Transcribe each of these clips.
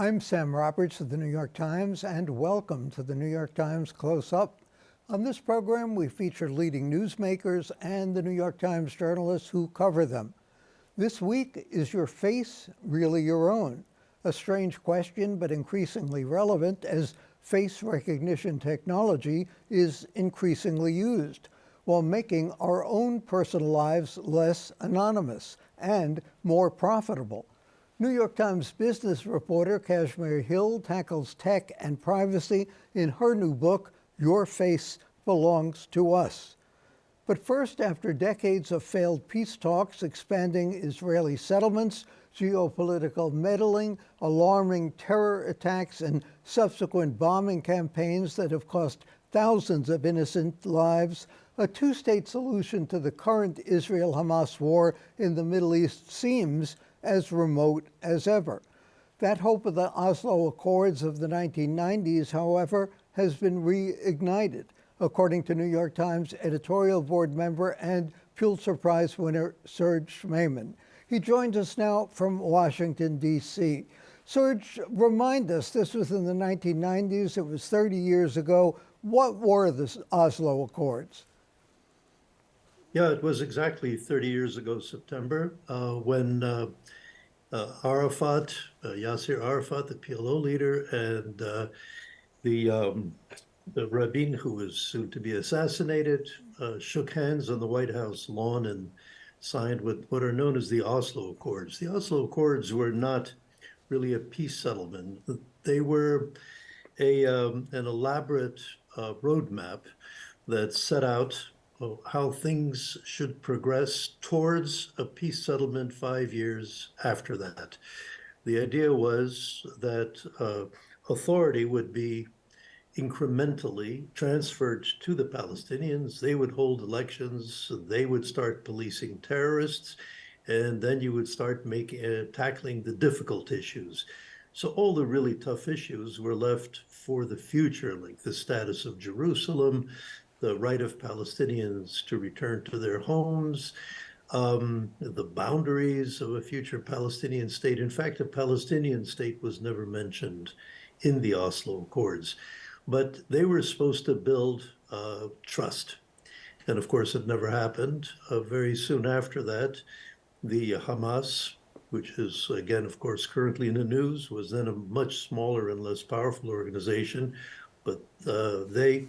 I'm Sam Roberts of the New York Times, and welcome to the New York Times Close Up. On this program, we feature leading newsmakers and the New York Times journalists who cover them. This week, is your face really your own? A strange question, but increasingly relevant as face recognition technology is increasingly used, while making our own personal lives less anonymous and more profitable. New York Times business reporter Kashmir Hill tackles tech and privacy in her new book, Your Face Belongs to Us. But first, after decades of failed peace talks, expanding Israeli settlements, geopolitical meddling, alarming terror attacks, and subsequent bombing campaigns that have cost thousands of innocent lives, a two-state solution to the current Israel-Hamas war in the Middle East seems as remote as ever. That hope of the Oslo Accords of the 1990s, however, has been reignited, according to New York Times editorial board member and Pulitzer Prize winner Serge Schmemann. He joins us now from Washington, D.C. Serge, remind us, this was in the 1990s, it was 30 years ago. What were the Oslo Accords? Yeah, it was exactly 30 years ago, September, when Arafat, Yasser Arafat, the PLO leader, and the Rabin, who was soon to be assassinated, shook hands on the White House lawn and signed what are known as the Oslo Accords. The Oslo Accords were not really a peace settlement. They were an elaborate roadmap that set out how things should progress towards a peace settlement 5 years after that. The idea was that authority would be incrementally transferred to the Palestinians. They would hold elections, they would start policing terrorists, and then you would start tackling the difficult issues. So all the really tough issues were left for the future, like the status of Jerusalem, the right of Palestinians to return to their homes, the boundaries of a future Palestinian state. In fact, a Palestinian state was never mentioned in the Oslo Accords, but they were supposed to build trust. And of course, it never happened. Very soon after that, the Hamas, which is, again, of course, currently in the news, was then a much smaller and less powerful organization, but they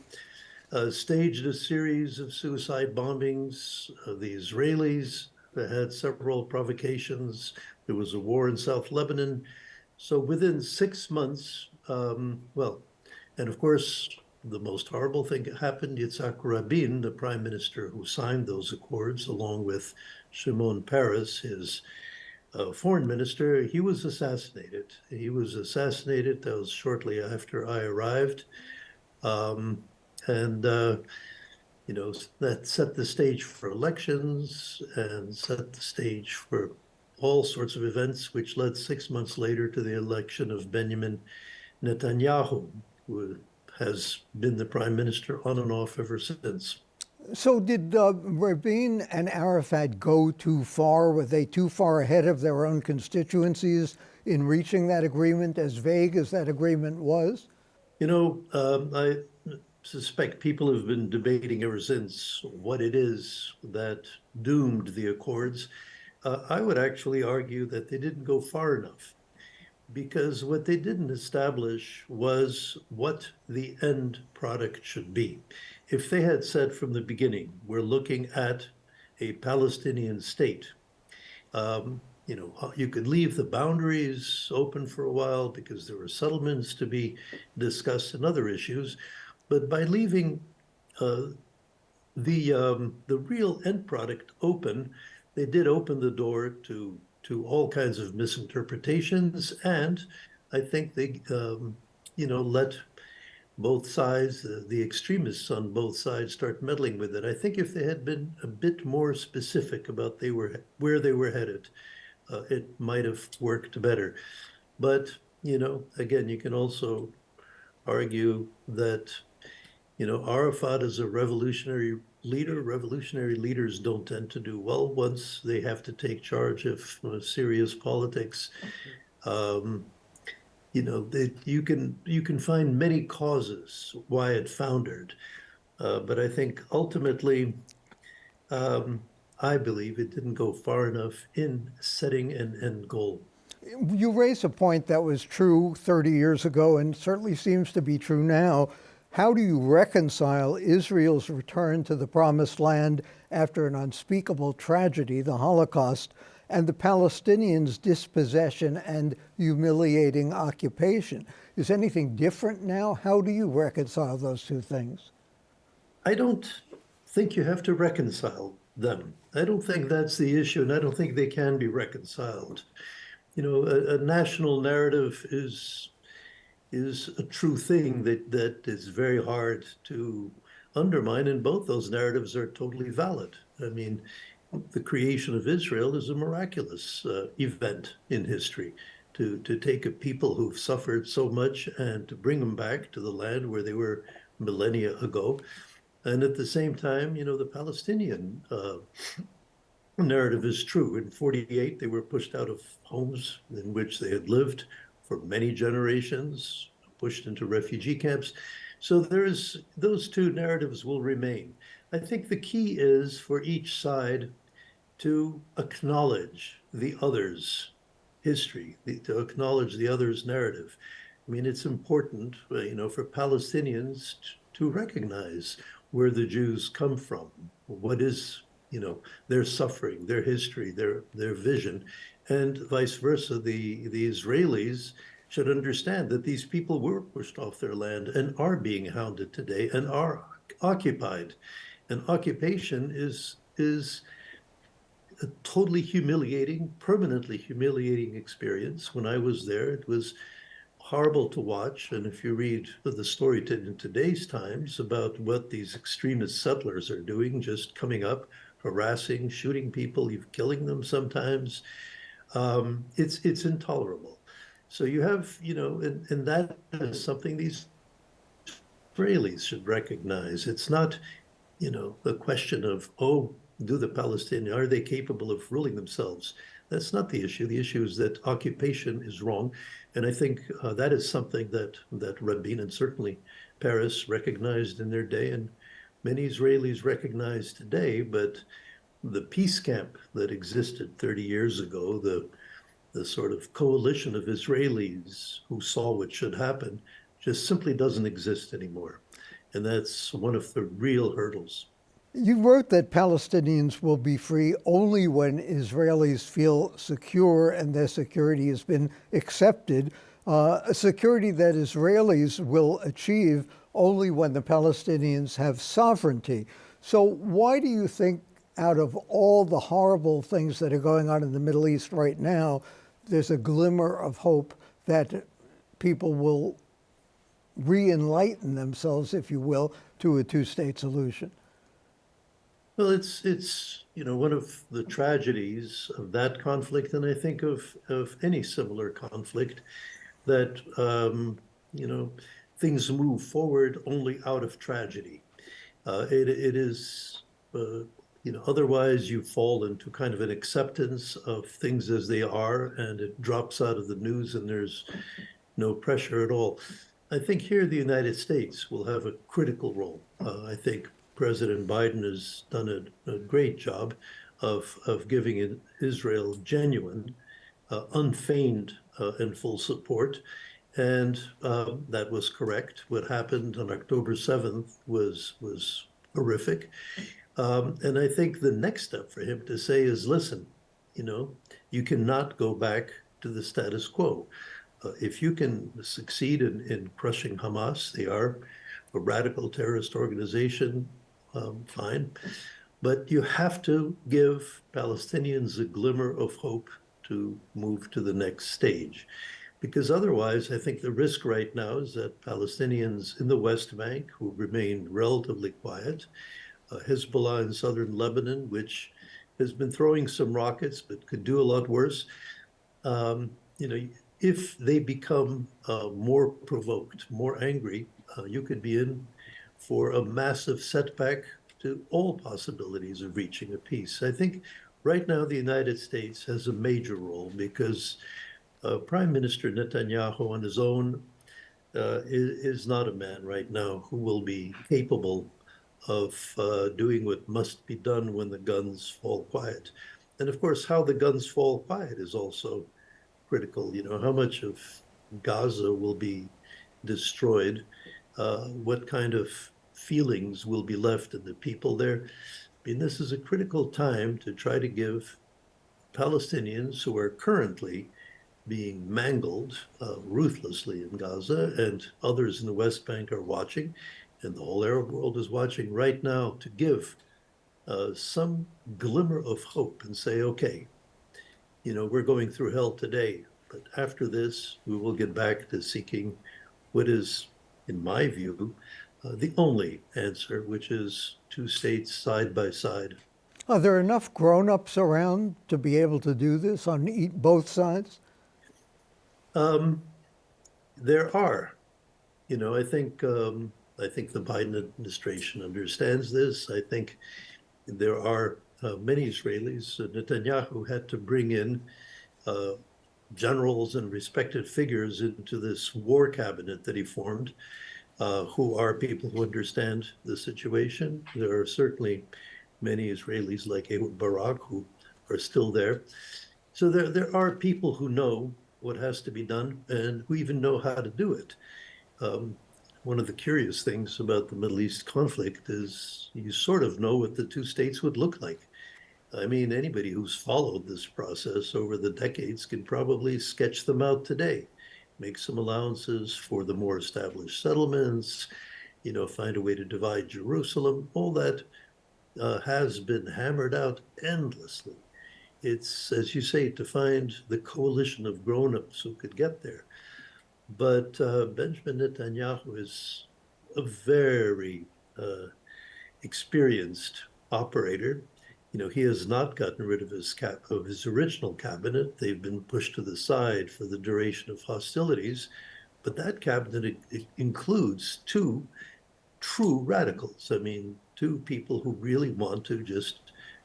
staged a series of suicide bombings. The Israelis had several provocations. There was a war in South Lebanon. So within 6 months, and of course, the most horrible thing that happened, Yitzhak Rabin, the prime minister who signed those accords, along with Shimon Peres, his foreign minister, he was assassinated. He was assassinated. That was shortly after I arrived. And that set the stage for elections and set the stage for all sorts of events, which led 6 months later to the election of Benjamin Netanyahu, who has been the prime minister on and off ever since. So did Rabin and Arafat go too far? Were they too far ahead of their own constituencies in reaching that agreement, as vague as that agreement was? I suspect people have been debating ever since what it is that doomed the Accords. I would actually argue that they didn't go far enough, because what they didn't establish was what the end product should be. If they had said from the beginning, we're looking at a Palestinian state, you could leave the boundaries open for a while because there were settlements to be discussed and other issues, but by leaving the real end product open, they did open the door to all kinds of misinterpretations, and I think they let both sides, the extremists on both sides, start meddling with it. I think if they had been a bit more specific about where they were headed, it might have worked better. But again, you can also argue that Arafat is a revolutionary leader. Revolutionary leaders don't tend to do well once they have to take charge of serious politics. that you can find many causes why it foundered, but I think ultimately, um, I believe it didn't go far enough in setting an end goal. You raise a point that was true 30 years ago and certainly seems to be true now. How do you reconcile Israel's return to the Promised Land after an unspeakable tragedy, the Holocaust, and the Palestinians' dispossession and humiliating occupation? Is anything different now? How do you reconcile those two things? I don't think you have to reconcile them. I don't think that's the issue, and I don't think they can be reconciled. A national narrative is a true thing that is very hard to undermine, and both those narratives are totally valid. I mean, the creation of Israel is a miraculous event in history. To take a people who've suffered so much and to bring them back to the land where they were millennia ago. And at the same time, the Palestinian narrative is true. In 48, they were pushed out of homes in which they had lived for many generations, pushed into refugee camps. So those two narratives will remain. I think the key is for each side to acknowledge the other's history, to acknowledge the other's narrative. I mean, it's important, for Palestinians to recognize where the Jews come from, what is, their suffering, their history, their vision, and vice versa. The Israelis should understand that these people were pushed off their land and are being hounded today and are occupied. And occupation is a totally humiliating, permanently humiliating experience. When I was there, it was horrible to watch. And if you read the story in today's times about what these extremist settlers are doing, just coming up, harassing, shooting people, even killing them sometimes, it's intolerable. So you have, and that is something these Israelis should recognize. It's not, the question of, oh, do the Palestinians, are they capable of ruling themselves? That's not the issue. The issue is that occupation is wrong. And I think that is something that Rabin and certainly Paris recognized in their day, and many Israelis recognize today. But the peace camp that existed 30 years ago, the sort of coalition of Israelis who saw what should happen, just simply doesn't exist anymore. And that's one of the real hurdles. You wrote that Palestinians will be free only when Israelis feel secure and their security has been accepted, a security that Israelis will achieve only when the Palestinians have sovereignty. So why do you think, out of all the horrible things that are going on in the Middle East right now, there's a glimmer of hope that people will re-enlighten themselves, if you will, to a two-state solution? Well, it's one of the tragedies of that conflict, and I think of any similar conflict, that things move forward only out of tragedy. It is otherwise you fall into kind of an acceptance of things as they are, and it drops out of the news, and there's no pressure at all. I think here the United States will have a critical role. I think President Biden has done a great job of giving Israel genuine, unfeigned, and full support. And that was correct. What happened on October 7th was horrific. And I think the next step for him to say is, listen, you cannot go back to the status quo. If you can succeed in crushing Hamas, they are a radical terrorist organization, fine. But you have to give Palestinians a glimmer of hope to move to the next stage. Because otherwise, I think the risk right now is that Palestinians in the West Bank, who remain relatively quiet, Hezbollah in southern Lebanon, which has been throwing some rockets but could do a lot worse, um, you know, if they become more provoked, more angry, you could be in for a massive setback to all possibilities of reaching a peace. I think right now the United States has a major role because Prime Minister Netanyahu on his own is not a man right now who will be capable of doing what must be done when the guns fall quiet. And of course, how the guns fall quiet is also critical. You know, how much of Gaza will be destroyed? What kind of feelings will be left in the people there? I mean, this is a critical time to try to give Palestinians who are currently being mangled ruthlessly in Gaza, and others in the West Bank are watching, and the whole Arab world is watching right now, to give some glimmer of hope and say, okay, you know, we're going through hell today, but after this, we will get back to seeking what is, in my view, the only answer, which is two states side by side. Are there enough grown-ups around to be able to do this on both sides? There are, you know, I think the Biden administration understands this. I think there are many Israelis. Netanyahu had to bring in generals and respected figures into this war cabinet that he formed, who are people who understand the situation. There are certainly many Israelis like Ehud Barak who are still there. So there are people who know what has to be done and who even know how to do it. One of the curious things about the Middle East conflict is you sort of know what the two states would look like. I mean, anybody who's followed this process over the decades can probably sketch them out today, make some allowances for the more established settlements, you know, find a way to divide Jerusalem. All that has been hammered out endlessly. It's, as you say, to find the coalition of grown-ups who could get there. But Benjamin Netanyahu is a very experienced operator. You know, he has not gotten rid of his original cabinet. They've been pushed to the side for the duration of hostilities. But that cabinet includes two true radicals. I mean, two people who really want to just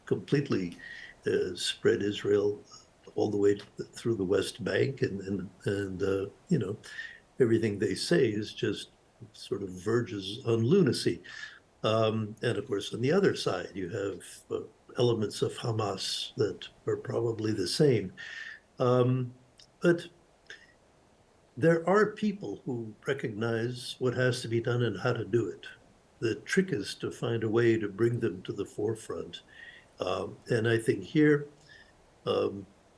completely spread Israel all the way through the West Bank, and you know, everything they say is just sort of verges on lunacy. And of course, on the other side, you have elements of Hamas that are probably the same. But there are people who recognize what has to be done and how to do it. The trick is to find a way to bring them to the forefront. And I think here,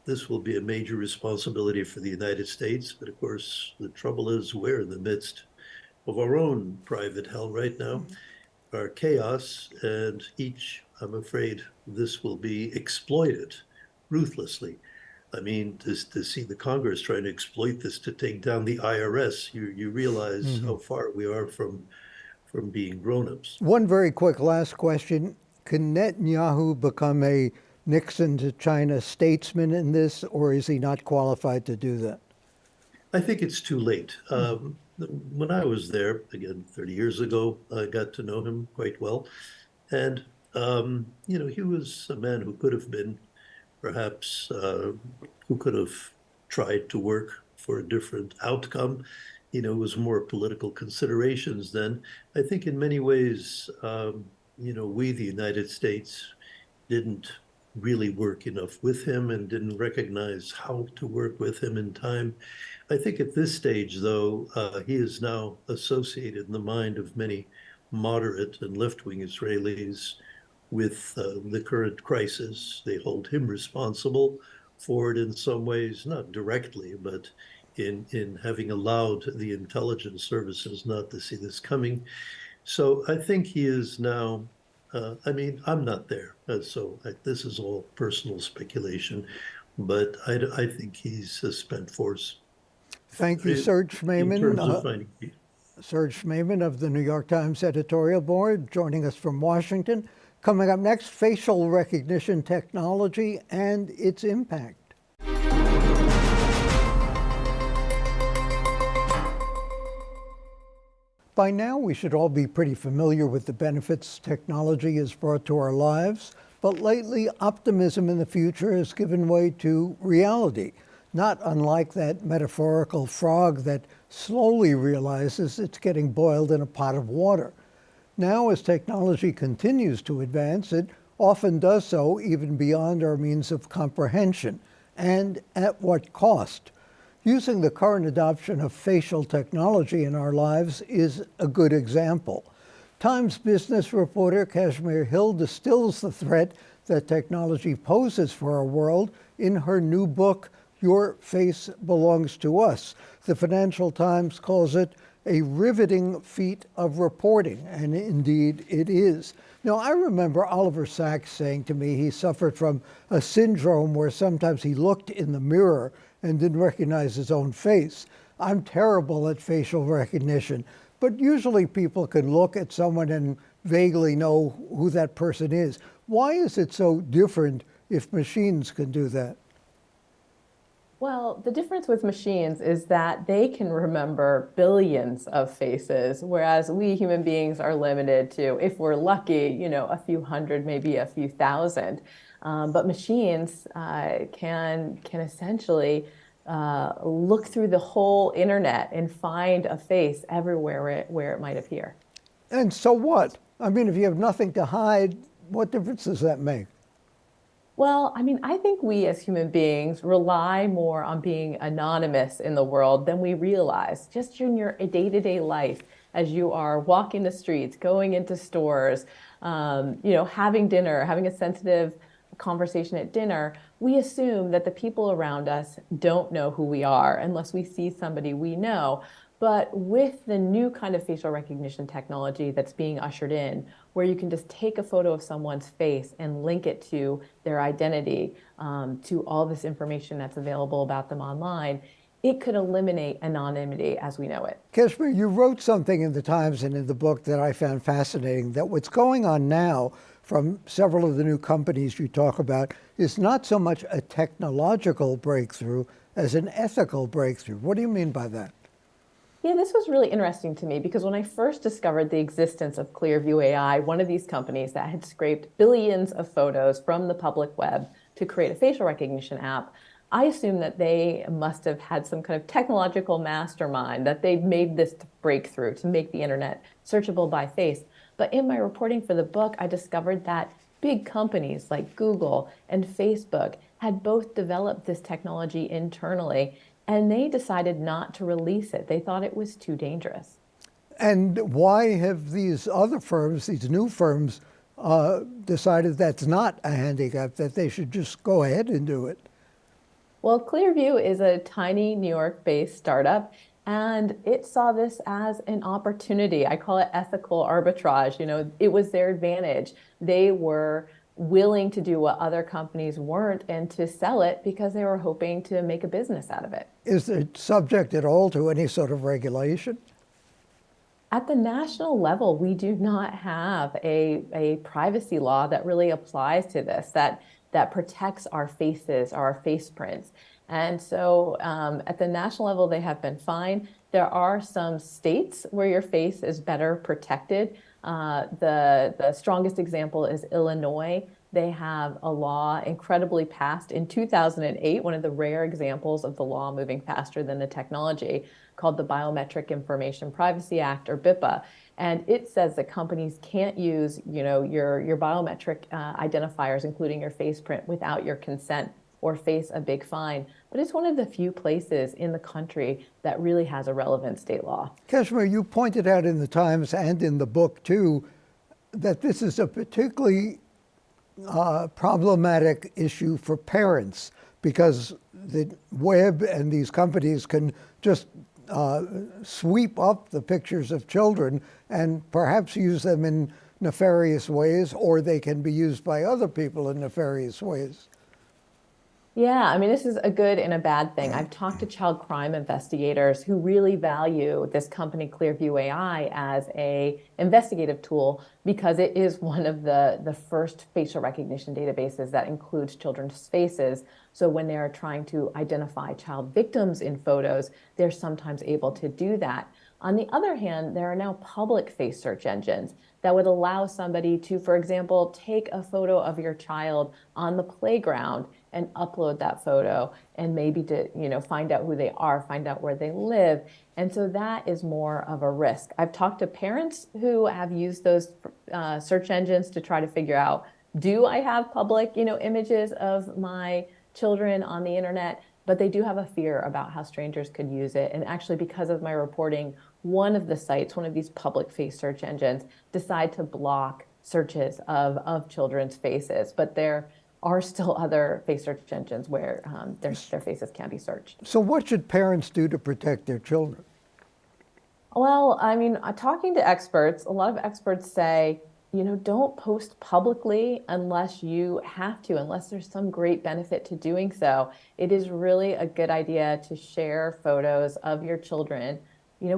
this will be a major responsibility for the United States. But of course, the trouble is we're in the midst of our own private hell right now, our chaos, and I'm afraid, this will be exploited ruthlessly. I mean, to see the Congress trying to exploit this to take down the IRS, you realize how far we are from being grown-ups. One very quick last question. Can Netanyahu become a Nixon to China statesman in this, or is he not qualified to do that? I think it's too late. When I was there, again, 30 years ago, I got to know him quite well. And, you know, he was a man who could have been, perhaps, who could have tried to work for a different outcome. You know, it was more political considerations then. I think in many ways, you know, we, the United States, didn't really work enough with him and didn't recognize how to work with him in time. I think at this stage, though, he is now associated in the mind of many moderate and left-wing Israelis with the current crisis. They hold him responsible for it in some ways, not directly, but in having allowed the intelligence services not to see this coming. So I think he is now, I mean, I'm not there, this is all personal speculation, but I think he's a spent force. Thank you, Serge Schmemann. Serge Schmemann of the New York Times editorial board, joining us from Washington. Coming up next, facial recognition technology and its impact. By now, we should all be pretty familiar with the benefits technology has brought to our lives, but lately, optimism in the future has given way to reality. not unlike that metaphorical frog that slowly realizes it's getting boiled in a pot of water. Now, as technology continues to advance, it often does so even beyond our means of comprehension. And at what cost? Using the current adoption of facial technology in our lives is a good example. Times business reporter Kashmir Hill distills the threat that technology poses for our world in her new book, Your Face Belongs to Us. The Financial Times calls it a riveting feat of reporting, and indeed it is. Now, I remember Oliver Sacks saying to me he suffered from a syndrome where sometimes he looked in the mirror and didn't recognize his own face. I'm terrible at facial recognition, but usually people can look at someone and vaguely know who that person is. Why is it so different if machines can do that? Well, the difference with machines is that they can remember billions of faces, whereas we human beings are limited to, if we're lucky, a few hundred, maybe a few thousand. But machines can essentially look through the whole internet and find a face everywhere where it might appear. And so what? I mean, if you have nothing to hide, what difference does that make? Well, I mean, I think we as human beings rely more on being anonymous in the world than we realize. Just in your day-to-day life, as you are walking the streets, going into stores, having dinner, having a sensitive conversation at dinner, we assume that the people around us don't know who we are unless we see somebody we know. But with the new kind of facial recognition technology that's being ushered in, where you can just take a photo of someone's face and link it to their identity, to all this information that's available about them online, it could eliminate anonymity as we know it. Kashmir, you wrote something in the Times and in the book that I found fascinating, that what's going on now from several of the new companies you talk about is not so much a technological breakthrough as an ethical breakthrough. What do you mean by that? Yeah, this was really interesting to me because when I first discovered the existence of Clearview AI, one of these companies that had scraped billions of photos from the public web to create a facial recognition app, I assumed that they must have had some kind of technological mastermind, that they'd made this breakthrough to make the internet searchable by face. But in my reporting for the book, I discovered that big companies like Google and Facebook had both developed this technology internally, and they decided not to release it. They thought it was too dangerous. And why have these other firms, these new firms, decided that's not a handicap, that they should just go ahead and do it? Well, Clearview is a tiny New York-based startup, and it saw this as an opportunity. I call it ethical arbitrage. It was their advantage. They were willing to do what other companies weren't and to sell it because they were hoping to make a business out of it. Is it subject at all to any sort of regulation? At the national level, we do not have a privacy law that really applies to this, that protects our faces, our face prints. And so at the national level, they have been fine. There are some states where your face is better protected. The strongest example is Illinois. They have a law incredibly passed in 2008, one of the rare examples of the law moving faster than the technology, called the Biometric Information Privacy Act, or BIPA. And it says that companies can't use, your biometric identifiers, including your face print, without your consent or face a big fine. But it's one of the few places in the country that really has a relevant state law. Kashmir, you pointed out in the Times and in the book, too, that this is a particularly problematic issue for parents because the web and these companies can just sweep up the pictures of children and perhaps use them in nefarious ways, or they can be used by other people in nefarious ways. Yeah, I mean, this is a good and a bad thing. I've talked to child crime investigators who really value this company Clearview AI as a investigative tool because it is one of the first facial recognition databases that includes children's faces. So when they're trying to identify child victims in photos, they're sometimes able to do that. On the other hand, there are now public face search engines that would allow somebody to, for example, take a photo of your child on the playground and upload that photo and maybe to, find out who they are, find out where they live. And so that is more of a risk. I've talked to parents who have used those search engines to try to figure out, do I have public, images of my children on the internet? But they do have a fear about how strangers could use it. And actually, because of my reporting, one of the sites, one of these public face search engines, decide to block searches of children's faces. But there are still other face search engines where their faces can be searched. So what should parents do to protect their children? Well, I mean, talking to experts, a lot of experts say, don't post publicly unless you have to, unless there's some great benefit to doing so. It is really a good idea to share photos of your children,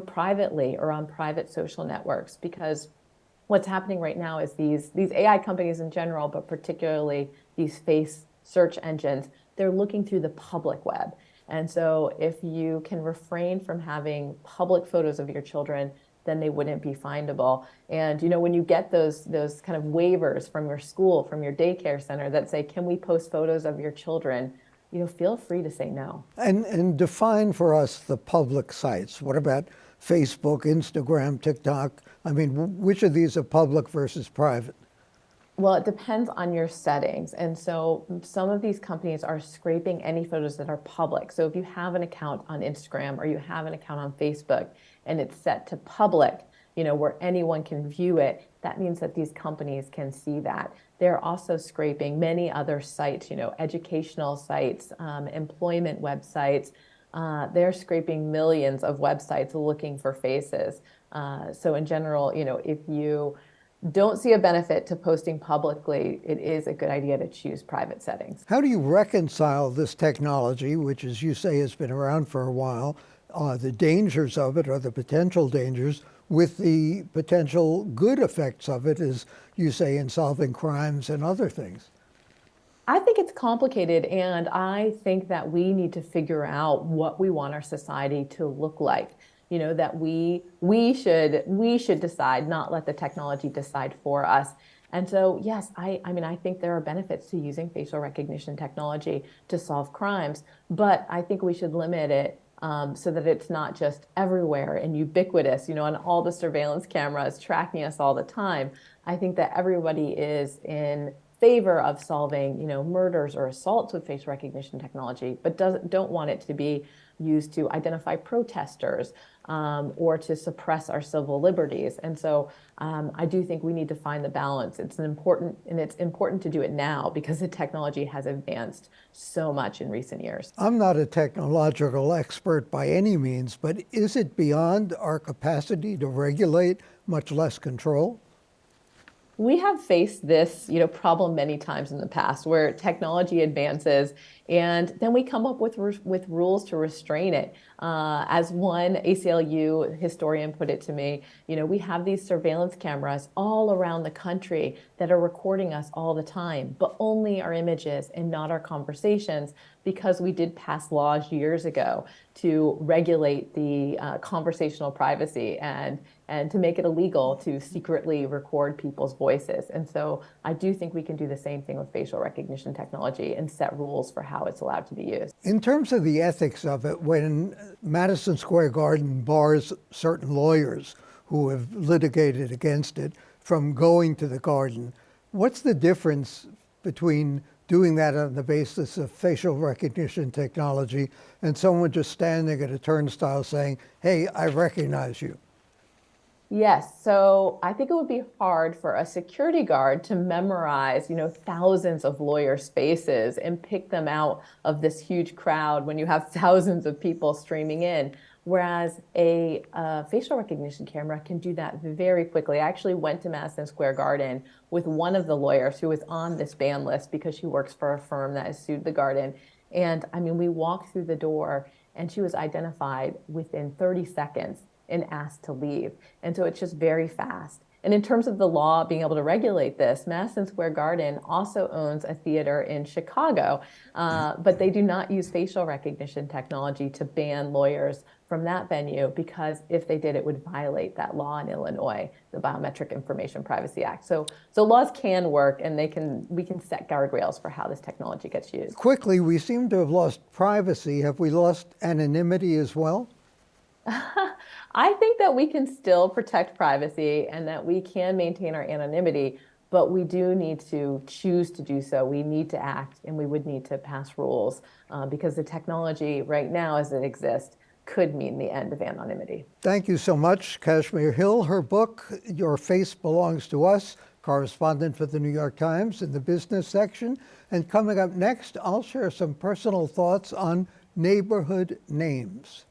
privately or on private social networks, because what's happening right now is these AI companies in general, but particularly these face search engines, they're looking through the public web. And so if you can refrain from having public photos of your children, then they wouldn't be findable. And when you get those kind of waivers from your school, from your daycare center that say, can we post photos of your children? Feel free to say no. And define for us the public sites. What about Facebook, Instagram, TikTok? I mean, which of these are public versus private? Well, it depends on your settings. And so some of these companies are scraping any photos that are public. So if you have an account on Instagram or you have an account on Facebook and it's set to public, where anyone can view it, that means that these companies can see that. They're also scraping many other sites, educational sites, employment websites. They're scraping millions of websites looking for faces. So in general, if you don't see a benefit to posting publicly, it is a good idea to choose private settings. How do you reconcile this technology, which, as you say, has been around for a while, the dangers of it or the potential dangers, with the potential good effects of it, as you say, in solving crimes and other things? I think it's complicated, and I think that we need to figure out what we want our society to look like. That we should decide, not let the technology decide for us. And so, yes, I mean, I think there are benefits to using facial recognition technology to solve crimes, but I think we should limit it so that it's not just everywhere and ubiquitous, on all the surveillance cameras tracking us all the time. I think that everybody is in favor of solving, murders or assaults with facial recognition technology, but don't want it to be used to identify protesters or to suppress our civil liberties. And so I do think we need to find the balance. It's important to do it now because the technology has advanced so much in recent years. I'm not a technological expert by any means, but is it beyond our capacity to regulate, much less control? We have faced this, problem many times in the past where technology advances and then we come up with rules to restrain it. As one ACLU historian put it to me, we have these surveillance cameras all around the country that are recording us all the time, but only our images and not our conversations, because we did pass laws years ago to regulate the conversational privacy and to make it illegal to secretly record people's voices. And so I do think we can do the same thing with facial recognition technology and set rules for how it's allowed to be used. In terms of the ethics of it, when Madison Square Garden bars certain lawyers who have litigated against it from going to the garden, what's the difference between doing that on the basis of facial recognition technology and someone just standing at a turnstile saying, hey, I recognize you? Yes, so I think it would be hard for a security guard to memorize, thousands of lawyers' faces and pick them out of this huge crowd when you have thousands of people streaming in. Whereas a facial recognition camera can do that very quickly. I actually went to Madison Square Garden with one of the lawyers who was on this ban list because she works for a firm that has sued the garden. And I mean, we walked through the door and she was identified within 30 seconds and asked to leave. And so it's just very fast. And in terms of the law being able to regulate this, Madison Square Garden also owns a theater in Chicago, but they do not use facial recognition technology to ban lawyers from that venue, because if they did, it would violate that law in Illinois, the Biometric Information Privacy Act. So laws can work, and we can set guardrails for how this technology gets used. Quickly, we seem to have lost privacy. Have we lost anonymity as well? I think that we can still protect privacy and that we can maintain our anonymity, but we do need to choose to do so. We need to act, and we would need to pass rules because the technology right now as it exists could mean the end of anonymity. Thank you so much, Kashmir Hill. Her book, Your Face Belongs to Us, correspondent for the New York Times in the business section. And coming up next, I'll share some personal thoughts on neighborhood names.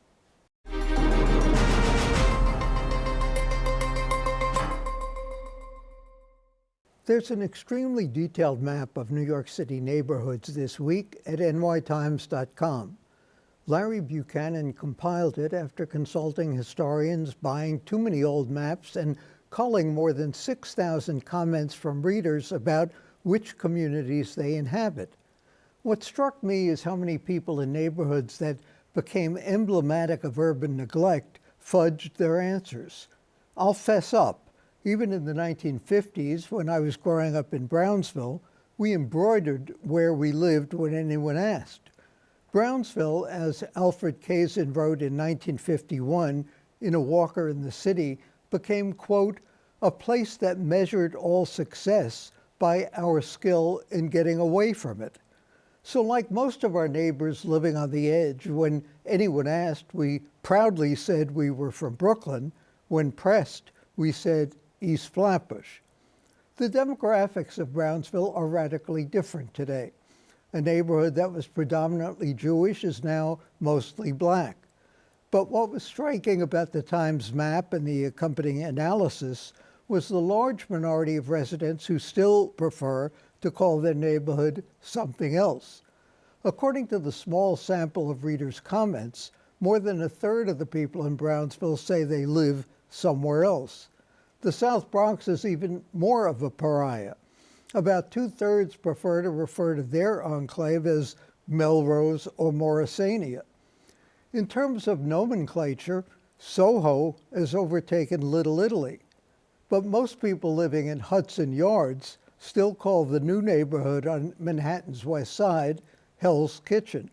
There's an extremely detailed map of New York City neighborhoods this week at nytimes.com. Larry Buchanan compiled it after consulting historians, buying too many old maps, and culling more than 6,000 comments from readers about which communities they inhabit. What struck me is how many people in neighborhoods that became emblematic of urban neglect fudged their answers. I'll fess up. Even in the 1950s, when I was growing up in Brownsville, we embroidered where we lived when anyone asked. Brownsville, as Alfred Kazin wrote in 1951 in A Walker in the City, became, quote, a place that measured all success by our skill in getting away from it. So like most of our neighbors living on the edge, when anyone asked, we proudly said we were from Brooklyn. When pressed, we said East Flatbush. The demographics of Brownsville are radically different today. A neighborhood that was predominantly Jewish is now mostly black. But what was striking about the Times map and the accompanying analysis was the large minority of residents who still prefer to call their neighborhood something else. According to the small sample of readers' comments, more than a third of the people in Brownsville say they live somewhere else. The South Bronx is even more of a pariah. About 2/3 prefer to refer to their enclave as Melrose or Morrisania. In terms of nomenclature, Soho has overtaken Little Italy, but most people living in Hudson Yards still call the new neighborhood on Manhattan's West Side Hell's Kitchen.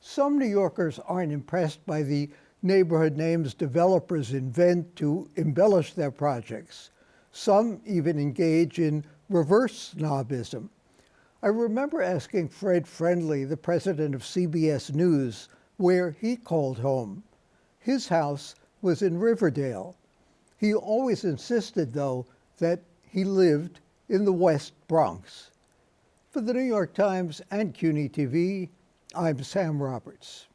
Some New Yorkers aren't impressed by the neighborhood names developers invent to embellish their projects. Some even engage in reverse snobism. I remember asking Fred Friendly, the president of CBS News, where he called home. His house was in Riverdale. He always insisted, though, that he lived in the West Bronx. For the New York Times and CUNY TV, I'm Sam Roberts.